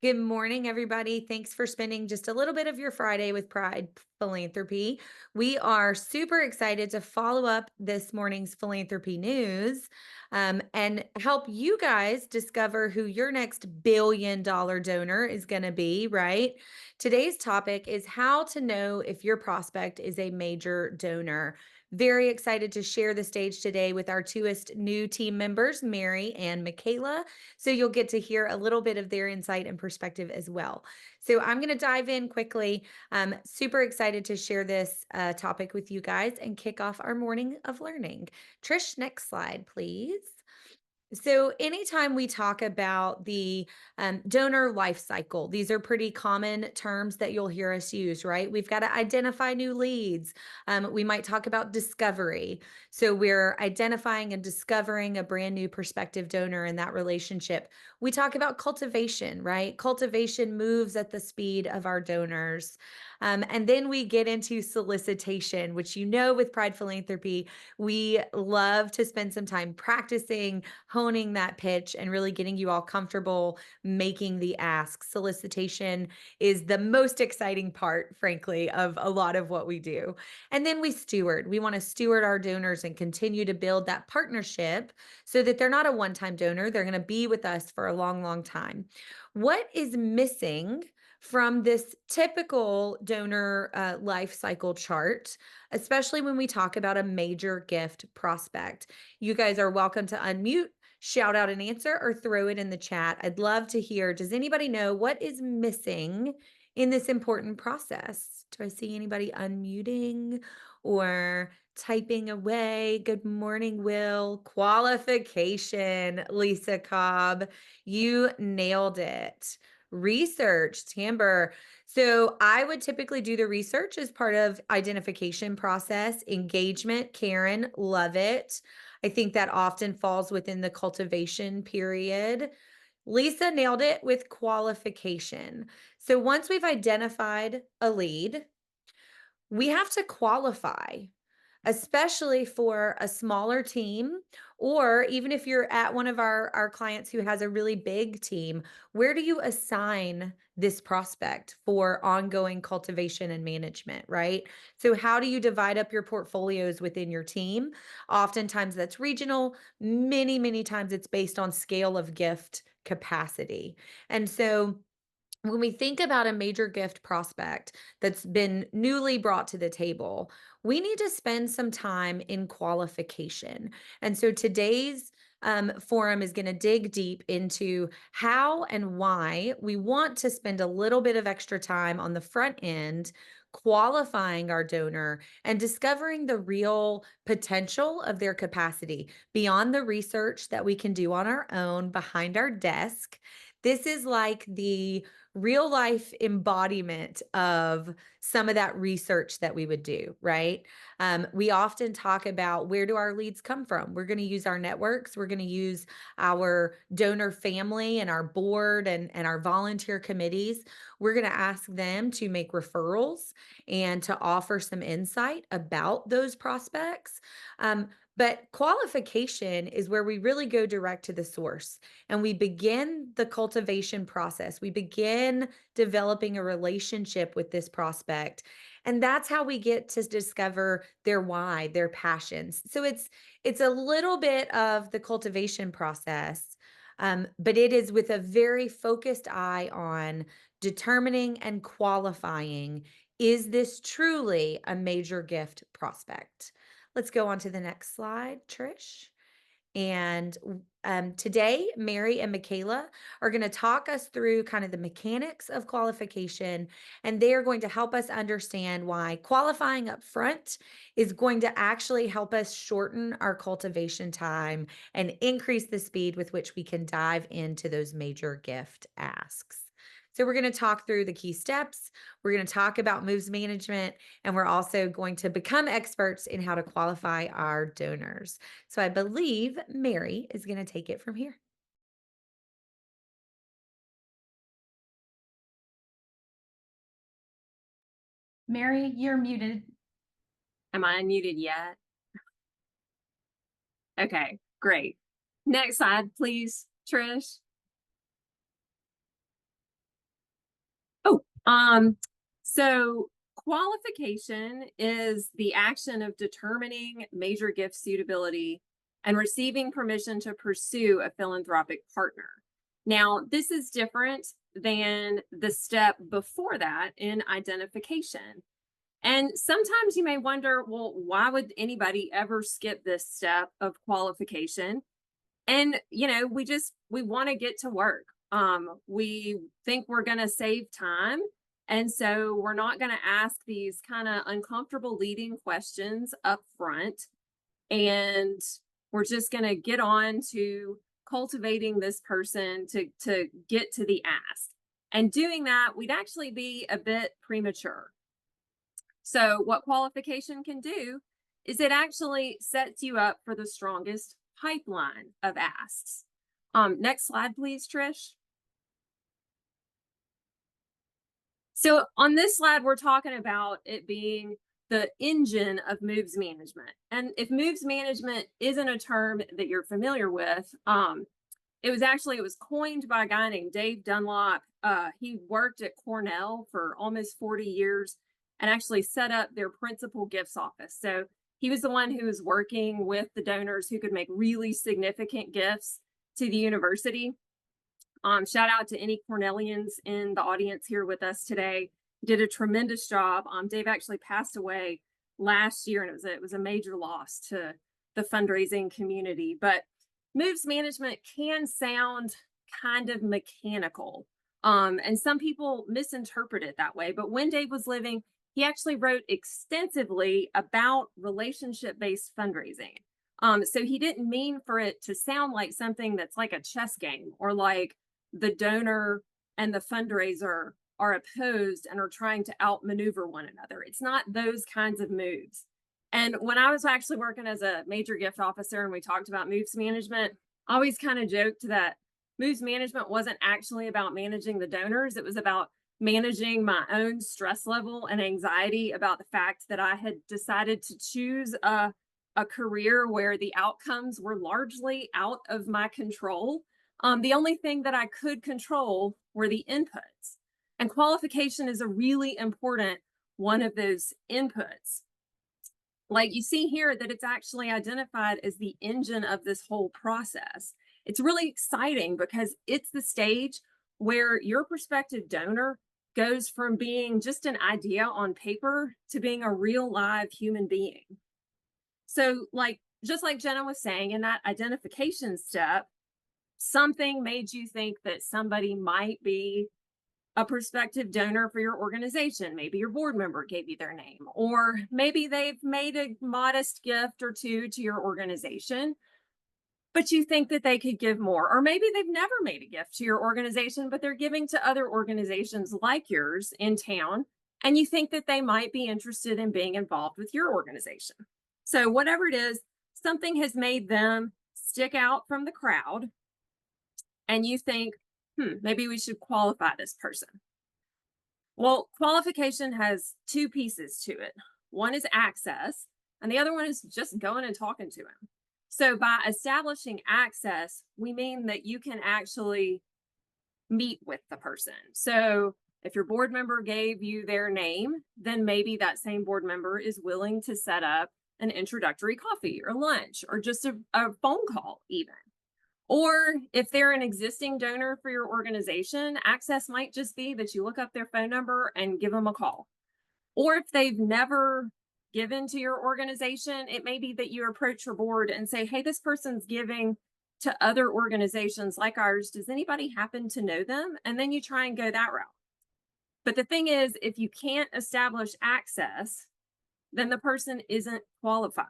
Good morning, everybody. Thanks for spending just a little bit of your Friday with Pride Philanthropy. We are super excited to follow up this morning's philanthropy news and help you guys discover who your next $1 billion donor is going to be, right? Today's topic is how to know if your prospect is a major donor. Very excited to share the stage today with our twoest new team members, Mary and Michaela. So you'll get to hear a little bit of their insight and perspective as well. So I'm going to dive in quickly. Super excited to share this topic with you guys and kick off our morning of learning. Trish, next slide, please. So, anytime we talk about the donor life cycle, these are pretty common terms that you'll hear us use, right? We've got to identify new leads. We might talk about discovery. So, we're identifying and discovering a brand new prospective donor in that relationship. We talk about cultivation, right? Cultivation moves at the speed of our donors. And then we get into solicitation, which with Pride Philanthropy, we love to spend some time practicing honing that pitch and really getting you all comfortable making the ask. Solicitation is the most exciting part, frankly, of a lot of what we do. And then we steward. We want to steward our donors and continue to build that partnership so that they're not a one time donor. They're going to be with us for a long, long time. What is missing from this typical donor life cycle chart, especially when we talk about a major gift prospect? You guys are welcome to unmute, shout out an answer, or throw it in the chat. I'd love to hear. Does anybody know what is missing in this important process? Do I see anybody unmuting or typing away? Good morning, Will. Qualification, Lisa Cobb. You nailed it. Research, Timber. So I would typically do the research as part of identification process. Engagement, Karen, love it. I think that often falls within the cultivation period. Lisa nailed it with qualification. So once we've identified a lead, we have to qualify, especially for a smaller team, or even if you're at one of our clients who has a really big team. Where do you assign this prospect for ongoing cultivation and management, right? So how do you divide up your portfolios within your team? Oftentimes that's regional. Many times it's based on scale of gift capacity. And so when we think about a major gift prospect that's been newly brought to the table, we need to spend some time in qualification. And so today's forum is going to dig deep into how and why we want to spend a little bit of extra time on the front end qualifying our donor and discovering the real potential of their capacity beyond the research that we can do on our own behind our desk. This is like the real life embodiment of some of that research that we would do, right? We often talk about, where do our leads come from? We're going to use our networks. We're going to use our donor family and our board and our volunteer committees. We're going to ask them to make referrals and to offer some insight about those prospects. But qualification is where we really go direct to the source and we begin the cultivation process. We begin developing a relationship with this prospect. And that's how we get to discover their why, their passions. So it's a little bit of the cultivation process, but it is with a very focused eye on determining and qualifying, is this truly a major gift prospect? Let's go on to the next slide, Trish. And today, Mary and Michaela are going to talk us through kind of the mechanics of qualification, and they are going to help us understand why qualifying up front is going to actually help us shorten our cultivation time and increase the speed with which we can dive into those major gift asks. So we're going to talk through the key steps. We're going to talk about moves management, and we're also going to become experts in how to qualify our donors. So I believe Mary is going to take it from here. Mary, you're muted. Am I unmuted yet? Okay, great. Next slide, please, Trish. Um, so qualification is the action of determining major gift suitability and receiving permission to pursue a philanthropic partner. Now, this is different than the step before that in identification. And sometimes you may wonder, well, why would anybody ever skip this step of qualification? And we want to get to work. We think we're going to save time, and so we're not going to ask these kind of uncomfortable leading questions up front, and we're just going to get on to cultivating this person to get to the ask. And doing that, we'd actually be a bit premature. So what qualification can do is it actually sets you up for the strongest pipeline of asks. Next slide, please, Trish. So on this slide, we're talking about it being the engine of moves management. And if moves management isn't a term that you're familiar with, it was coined by a guy named Dave Dunlop. He worked at Cornell for almost 40 years and actually set up their principal gifts office. So he was the one who was working with the donors who could make really significant gifts to the university. Shout out to any Cornellians in the audience here with us today. He did a tremendous job. Dave actually passed away last year, and it was a major loss to the fundraising community. But moves management can sound kind of mechanical, and some people misinterpret it that way. But when Dave was living, he actually wrote extensively about relationship-based fundraising. So he didn't mean for it to sound like something that's like a chess game, or like the donor and the fundraiser are opposed and are trying to outmaneuver one another. It's not those kinds of moves. And when I was actually working as a major gift officer and we talked about moves management, I always kind of joked that moves management wasn't actually about managing the donors. It was about managing my own stress level and anxiety about the fact that I had decided to choose a career where the outcomes were largely out of my control. The only thing that I could control were the inputs. And qualification is a really important one of those inputs. Like you see here that it's actually identified as the engine of this whole process. It's really exciting because it's the stage where your prospective donor goes from being just an idea on paper to being a real live human being. So just like Jenna was saying in that identification step, something made you think that somebody might be a prospective donor for your organization. Maybe your board member gave you their name, or maybe they've made a modest gift or two to your organization, but you think that they could give more. Or maybe they've never made a gift to your organization, but they're giving to other organizations like yours in town, and you think that they might be interested in being involved with your organization. So whatever it is, something has made them stick out from the crowd, and you think, maybe we should qualify this person. Well, qualification has two pieces to it. One is access, and the other one is just going and talking to him. So by establishing access, we mean that you can actually meet with the person. So if your board member gave you their name, then maybe that same board member is willing to set up an introductory coffee or lunch or just a phone call even. Or if they're an existing donor for your organization, access might just be that you look up their phone number and give them a call. Or if they've never given to your organization, it may be that you approach your board and say, hey, this person's giving to other organizations like ours. Does anybody happen to know them? And then you try and go that route. But the thing is, if you can't establish access, then the person isn't qualified.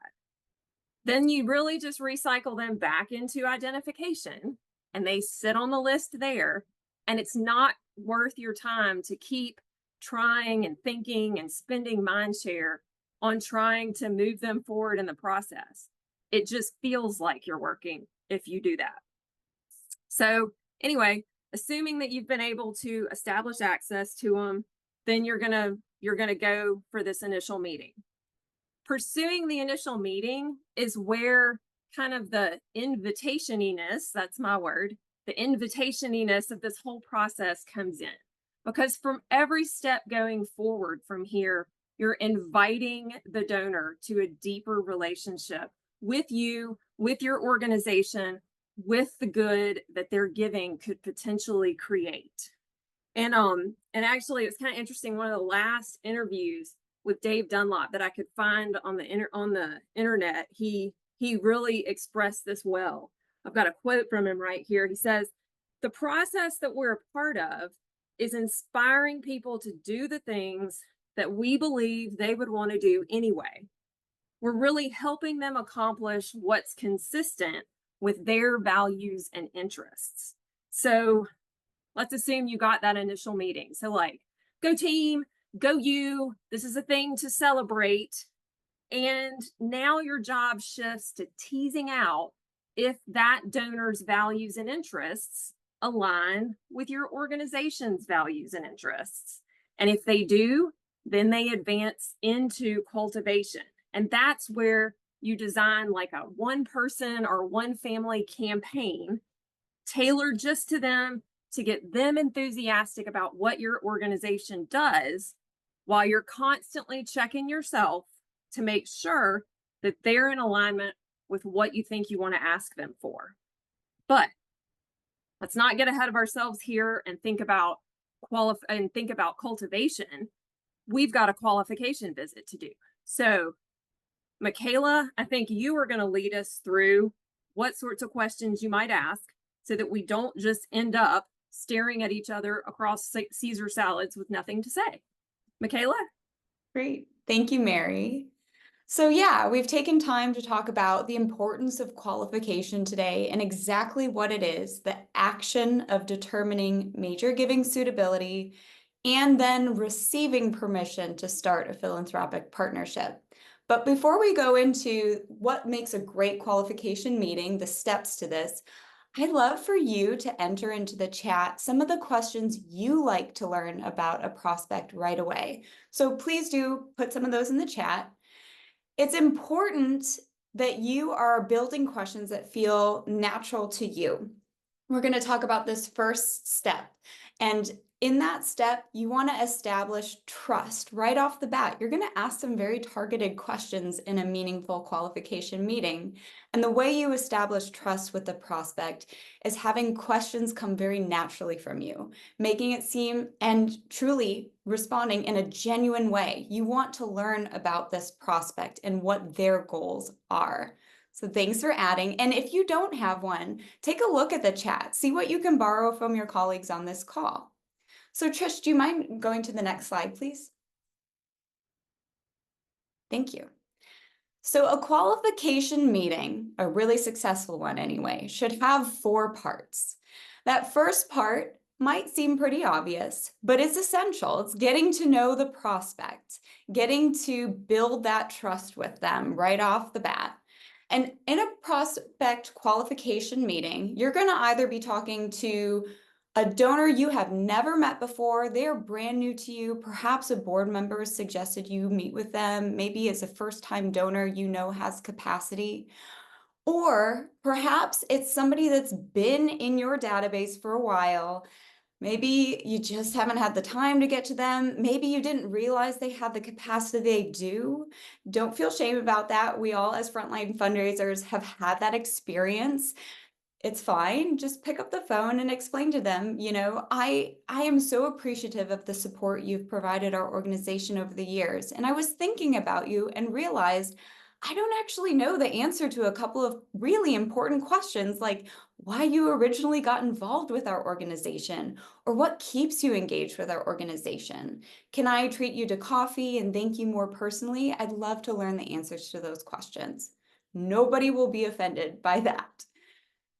Then you really just recycle them back into identification and they sit on the list there. And it's not worth your time to keep trying and thinking and spending mind share on trying to move them forward in the process. It just feels like you're working if you do that. So anyway, assuming that you've been able to establish access to them, then you're gonna go for this initial meeting. Pursuing the initial meeting is where kind of the invitationiness, that's my word, the invitationiness of this whole process comes in. because from every step going forward from here, you're inviting the donor to a deeper relationship with you, with your organization, with the good that their giving could potentially create. And actually it's kind of interesting. One of the last interviews with Dave Dunlop that I could find on the internet, he really expressed this well. I've got a quote from him right here. He says, "The process that we're a part of is inspiring people to do the things that we believe they would want to do anyway. We're really helping them accomplish what's consistent with their values and interests." So let's assume you got that initial meeting. So, like, go team, go you. This is a thing to celebrate. And now your job shifts to teasing out if that donor's values and interests align with your organization's values and interests. And if they do, then they advance into cultivation. And that's where you design like a one person or one family campaign tailored just to them to get them enthusiastic about what your organization does, while you're constantly checking yourself to make sure that they're in alignment with what you think you want to ask them for. But let's not get ahead of ourselves here and think about cultivation. We've got a qualification visit to do. So, Michaela, I think you are going to lead us through what sorts of questions you might ask so that we don't just end up staring at each other across Caesar salads with nothing to say. Michaela? Great. Thank you, Mary. So yeah, we've taken time to talk about the importance of qualification today and exactly what it is, the action of determining major giving suitability and then receiving permission to start a philanthropic partnership. But before we go into what makes a great qualification meeting, the steps to this, I'd love for you to enter into the chat some of the questions you like to learn about a prospect right away. So please do put some of those in the chat. It's important that you are building questions that feel natural to you. We're going to talk about this first step. And in that step, you want to establish trust right off the bat. You're going to ask some very targeted questions in a meaningful qualification meeting. And the way you establish trust with the prospect is having questions come very naturally from you, making it seem and truly responding in a genuine way. You want to learn about this prospect and what their goals are. So thanks for adding. And if you don't have one, take a look at the chat. See what you can borrow from your colleagues on this call. So Trish, do you mind going to the next slide, please? Thank you. So a qualification meeting, a really successful one anyway, should have 4 parts. That first part might seem pretty obvious, but it's essential. It's getting to know the prospect, getting to build that trust with them right off the bat. And in a prospect qualification meeting, you're going to either be talking to a donor you have never met before, they are brand new to you, perhaps a board member suggested you meet with them, maybe as a first-time donor you know has capacity, or perhaps it's somebody that's been in your database for a while. Maybe you just haven't had the time to get to them. Maybe you didn't realize they had the capacity they do. Don't feel shame about that. We all, as frontline fundraisers, have had that experience. It's fine. Just pick up the phone and explain to them, you know, I am so appreciative of the support you've provided our organization over the years. And I was thinking about you and realized I don't actually know the answer to a couple of really important questions, like why you originally got involved with our organization or what keeps you engaged with our organization. Can I treat you to coffee and thank you more personally? I'd love to learn the answers to those questions. Nobody will be offended by that.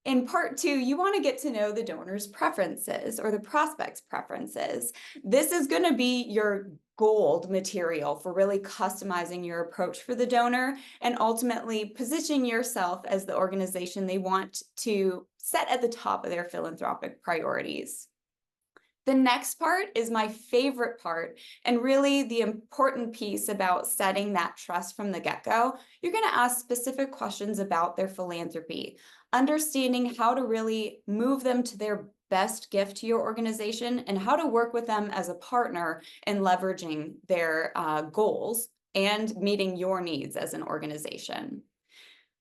In part 2, you want to get to know the donor's preferences or the prospect's preferences. This is going to be your gold material for really customizing your approach for the donor and ultimately positioning yourself as the organization they want to set at the top of their philanthropic priorities. The next part is my favorite part and really the important piece about setting that trust from the get-go. You're going to ask specific questions about their philanthropy, understanding how to really move them to their best gift to your organization and how to work with them as a partner in leveraging their goals and meeting your needs as an organization.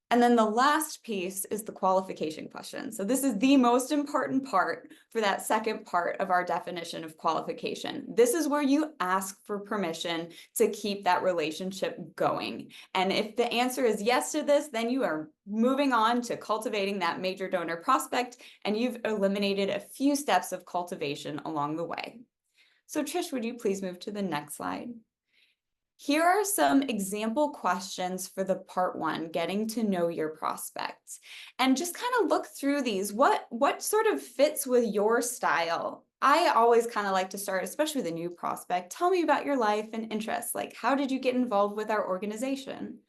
And then the last piece is the qualification question. So this is the most important part for that second part of our definition of qualification. This is where you ask for permission to keep that relationship going. And if the answer is yes to this, then you are moving on to cultivating that major donor prospect, and you've eliminated a few steps of cultivation along the way. So Trish, would you please move to the next slide? Here are some example questions for the part one, getting to know your prospects. And just kind of look through these. What sort of fits with your style? I always kind of like to start, especially with a new prospect. Tell me about your life and interests. Like, how did you get involved with our organization?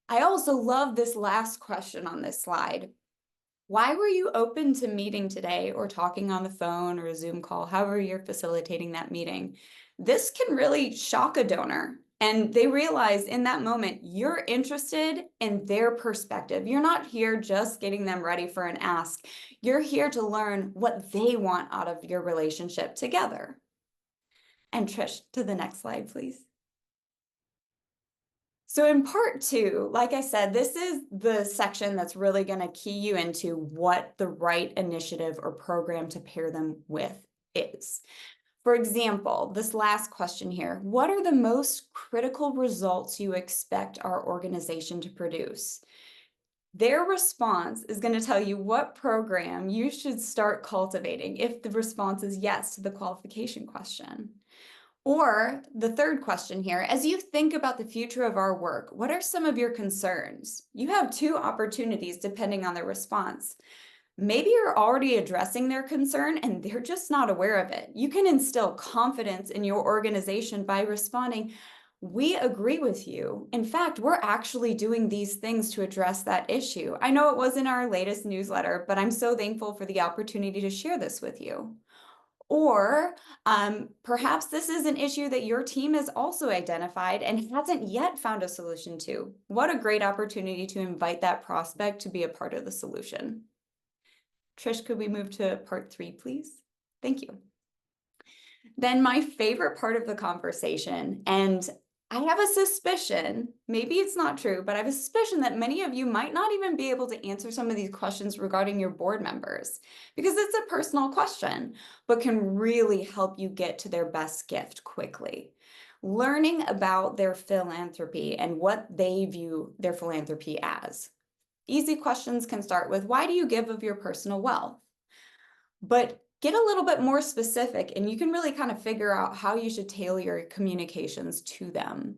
I also love this last question on this slide. Why were you open to meeting today or talking on the phone or a Zoom call, however you're facilitating that meeting? This can really shock a donor, and they realize in that moment you're interested in their perspective. You're not here just getting them ready for an ask. You're here to learn what they want out of your relationship together. And Trish, to the next slide, please. So in part two, like I said, this is the section that's really going to key you into what the right initiative or program to pair them with is. For example, this last question here, what are the most critical results you expect our organization to produce? Their response is going to tell you what program you should start cultivating if the response is yes to the qualification question. Or the third question here, as you think about the future of our work, what are some of your concerns? You have two opportunities depending on the response. Maybe you're already addressing their concern and they're just not aware of it. You can instill confidence in your organization by responding, we agree with you. In fact, we're actually doing these things to address that issue. I know it wasn't our latest newsletter, but I'm so thankful for the opportunity to share this with you. Or perhaps this is an issue that your team has also identified and hasn't yet found a solution to. What a great opportunity to invite that prospect to be a part of the solution. Trish, could we move to part three, please? Thank you. Then my favorite part of the conversation, and I have a suspicion, maybe it's not true, but I have a suspicion that many of you might not even be able to answer some of these questions regarding your board members, because it's a personal question, but can really help you get to their best gift quickly. Learning about their philanthropy and what they view their philanthropy as. Easy questions can start with, why do you give of your personal wealth? But get a little bit more specific and you can really kind of figure out how you should tailor your communications to them.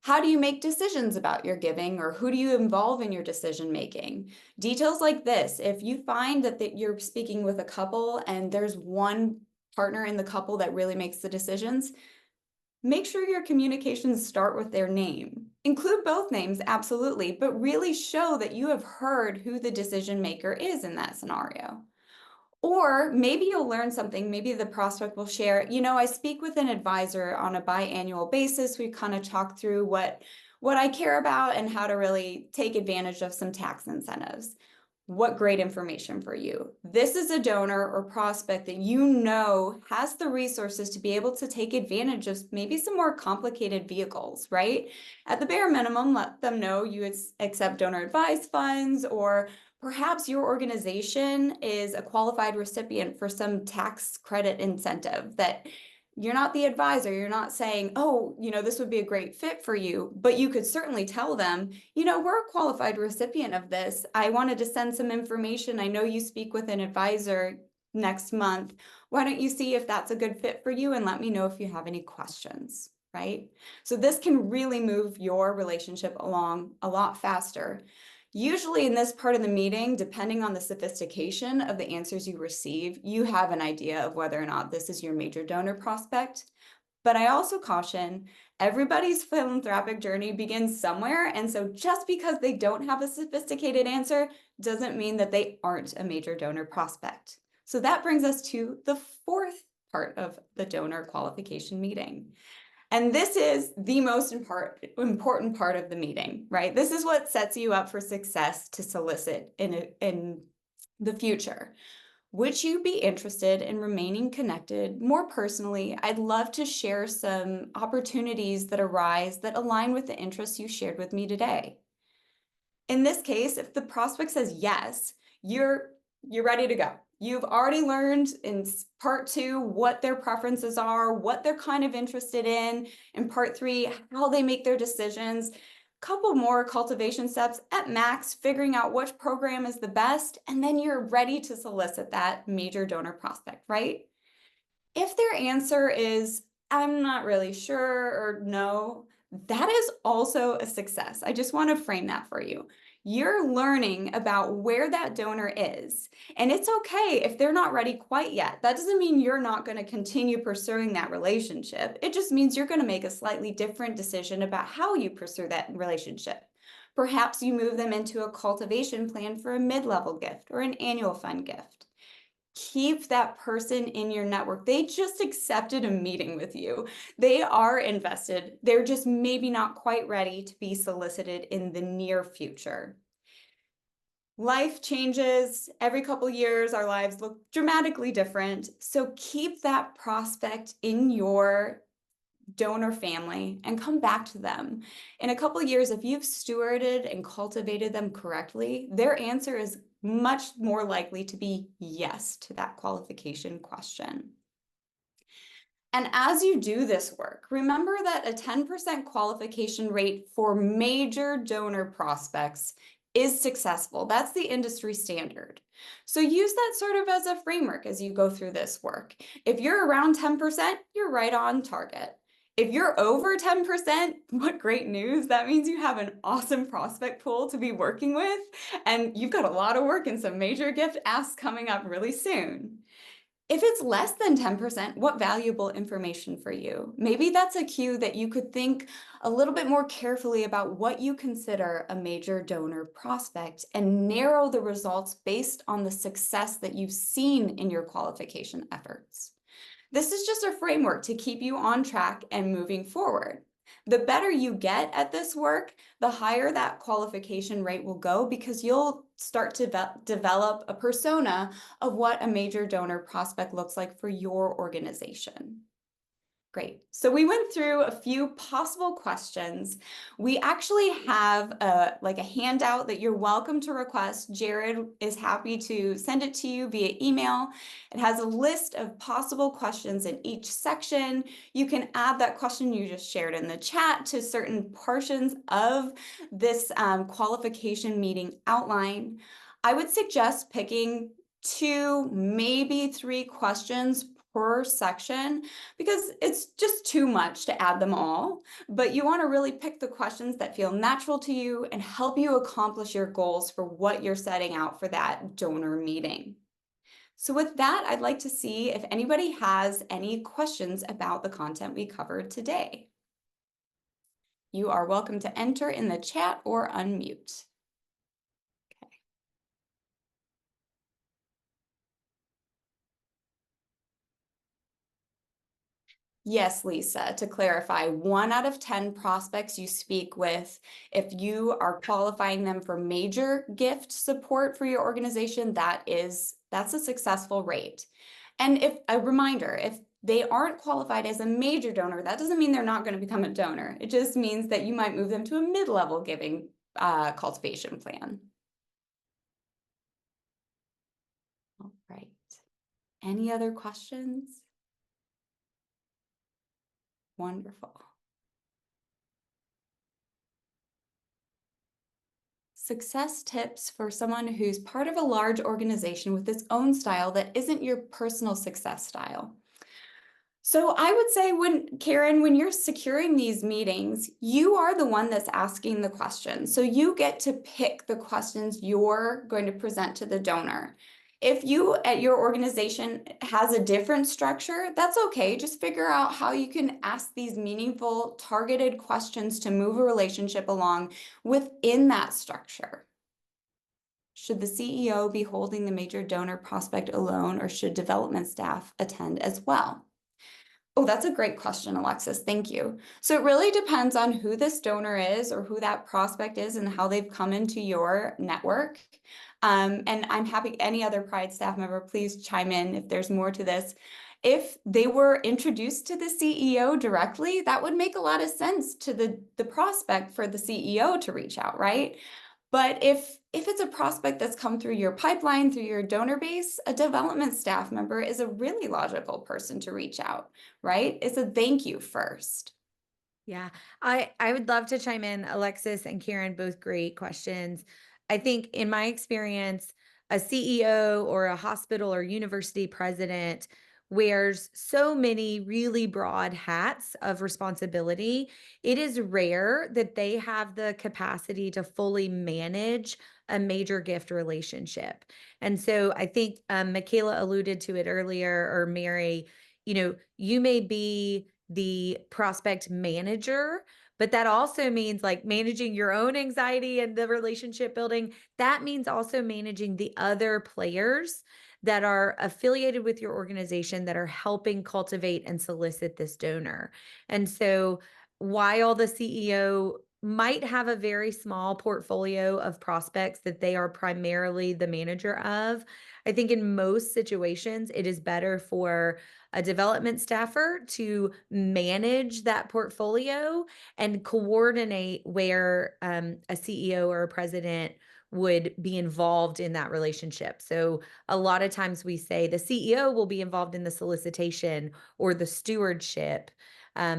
How do you make decisions about your giving, or who do you involve in your decision making? Details like this, if you find that you're speaking with a couple and there's one partner in the couple that really makes the decisions, make sure your communications start with their name. Include both names, absolutely, but really show that you have heard who the decision maker is in that scenario. Or maybe you'll learn something, maybe the prospect will share, I speak with an advisor on a biannual basis. We kind of talk through what I care about and how to really take advantage of some tax incentives. What great information for you. This is a donor or prospect that has the resources to be able to take advantage of maybe some more complicated vehicles, right? At the bare minimum, let them know you accept donor advised funds, or perhaps your organization is a qualified recipient for some tax credit incentive that you're not the advisor. You're not saying, oh, this would be a great fit for you, but you could certainly tell them, we're a qualified recipient of this. I wanted to send some information. I know you speak with an advisor next month. Why don't you see if that's a good fit for you and let me know if you have any questions, right? So this can really move your relationship along a lot faster. Usually in this part of the meeting, depending on the sophistication of the answers you receive, you have an idea of whether or not this is your major donor prospect. But I also caution, everybody's philanthropic journey begins somewhere. And so just because they don't have a sophisticated answer doesn't mean that they aren't a major donor prospect. So that brings us to the fourth part of the donor qualification meeting. And this is the most important part of the meeting, right? This is what sets you up for success to solicit in the future. Would you be interested in remaining connected more personally? I'd love to share some opportunities that arise that align with the interests you shared with me today. In this case, if the prospect says yes, you're ready to go. You've already learned in part 2 what their preferences are, what they're kind of interested in part 3, how they make their decisions. Couple more cultivation steps at max, figuring out which program is the best, and then you're ready to solicit that major donor prospect, right? If their answer is, I'm not really sure, or no, that is also a success. I just want to frame that for you. You're learning about where that donor is, and it's okay if they're not ready quite yet. That doesn't mean you're not going to continue pursuing that relationship. It just means you're going to make a slightly different decision about how you pursue that relationship. Perhaps you move them into a cultivation plan for a mid-level gift or an annual fund gift. Keep that person in your network. They just accepted a meeting with you. They are invested. They're just maybe not quite ready to be solicited in the near future. Life changes every couple years. Our lives look dramatically different. So keep that prospect in your donor family and come back to them. In a couple of years, if you've stewarded and cultivated them correctly, their answer is much more likely to be yes to that qualification question. And as you do this work, remember that a 10% qualification rate for major donor prospects is successful. That's the industry standard. So use that sort of as a framework as you go through this work. If you're around 10%, you're right on target. If you're over 10%, what great news. That means you have an awesome prospect pool to be working with, and you've got a lot of work and some major gift asks coming up really soon. If it's less than 10%, what valuable information for you? Maybe that's a cue that you could think a little bit more carefully about what you consider a major donor prospect and narrow the results based on the success that you've seen in your qualification efforts. This is just a framework to keep you on track and moving forward. The better you get at this work, the higher that qualification rate will go because you'll start to develop a persona of what a major donor prospect looks like for your organization. Great. So we went through a few possible questions. We actually have a handout that you're welcome to request. Jared is happy to send it to you via email. It has a list of possible questions in each section. You can add that question you just shared in the chat to certain portions of this qualification meeting outline. I would suggest picking 2, maybe 3 questions per section because it's just too much to add them all, but you want to really pick the questions that feel natural to you and help you accomplish your goals for what you're setting out for that donor meeting. So with that, I'd like to see if anybody has any questions about the content we covered today. You are welcome to enter in the chat or unmute. Yes, Lisa, to clarify, 1 out of 10 prospects you speak with, if you are qualifying them for major gift support for your organization, that's a successful rate. And if a reminder, if they aren't qualified as a major donor, that doesn't mean they're not going to become a donor. It just means that you might move them to a mid-level giving cultivation plan. All right. Any other questions? Wonderful. Success tips for someone who's part of a large organization with its own style that isn't your personal success style. So I would say Karen, when you're securing these meetings, you are the one that's asking the questions. So you get to pick the questions you're going to present to the donor. If you at your organization has a different structure, that's okay. Just figure out how you can ask these meaningful, targeted questions to move a relationship along within that structure. Should the CEO be holding the major donor prospect alone, or should development staff attend as well? Oh, that's a great question, Alexis. Thank you. So it really depends on who this donor is or who that prospect is and how they've come into your network. And I'm happy any other Pride staff member, please chime in if there's more to this. If they were introduced to the CEO directly, that would make a lot of sense to the prospect for the CEO to reach out, right? But if it's a prospect that's come through your pipeline, through your donor base, a development staff member is a really logical person to reach out, right? It's a thank you first. Yeah, I would love to chime in. Alexis and Karen, both great questions. I think in my experience, a CEO or a hospital or university president wears so many really broad hats of responsibility. It is rare that they have the capacity to fully manage a major gift relationship. And so I think Michaela alluded to it earlier, or Mary, you may be the prospect manager, but that also means like managing your own anxiety and the relationship building. That means also managing the other players that are affiliated with your organization that are helping cultivate and solicit this donor. And so while the CEO might have a very small portfolio of prospects that they are primarily the manager of, I think in most situations, it is better for a development staffer to manage that portfolio and coordinate where a CEO or a president would be involved in that relationship. So a lot of times we say the CEO will be involved in the solicitation or the stewardship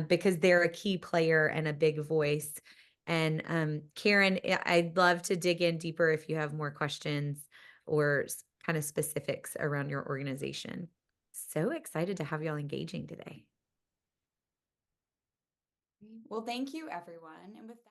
because they're a key player and a big voice. And Karen, I'd love to dig in deeper if you have more questions or kind of specifics around your organization. So excited to have y'all engaging today. Well, thank you, everyone. And with that,